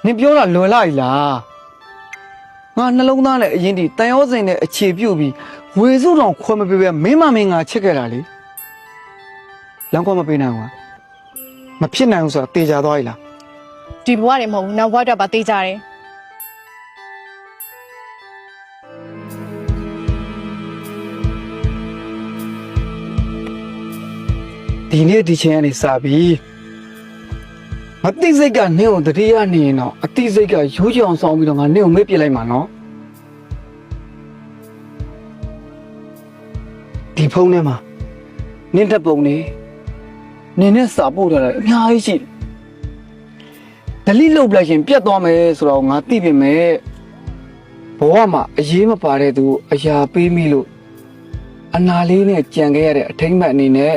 နင်ပြောတာလွယ်လိုက်လားငါနှလုံးသားနဲ့အရင်ဒီတန်ရောစင်နဲ့အခြေပြုတ်ပြီးဝေစုတော်ခွဲမပေးပဲမင်းမငါချစ်ခဲ့တာလေလမ်းခွဲမပေးနိုင်ဘူးမဖြစ်နိုင်ဘူးဆိုတာတေချာသွားပြီလား ဒီဘဝတွေမဟုတ်ဘူးနောက်ဘဝတော့ပါသေးကြတယ် ဒီနေ့ဒီချိန်ကနေစပြီးမသိစိတ်ကနင့်ကိုတတိယနေရင်တော့အသိစိတ်ကရိုးချောင်ဆောင်ပြီးတော့ငါနင့်ကိုမေ့ပြလိုက်မှာနော်ဒီဖုန်းထဲမှာနင့်တက်ပုံနေနင်းနဲ့စာပို့ထားတာအများကြီးရှိတယ်ဒလိလုတ်လိုက်ရင်ပြတ်သွားမယ်ဆိုတော့ငါသိပြင်မဲ့ဘဝမှာအရေးမပါတဲ့သူအရာပေးမိလို့အနာလေးနဲ့ကြံခဲ့ရတဲ့အထိမ့်မှတ်အနေနဲ့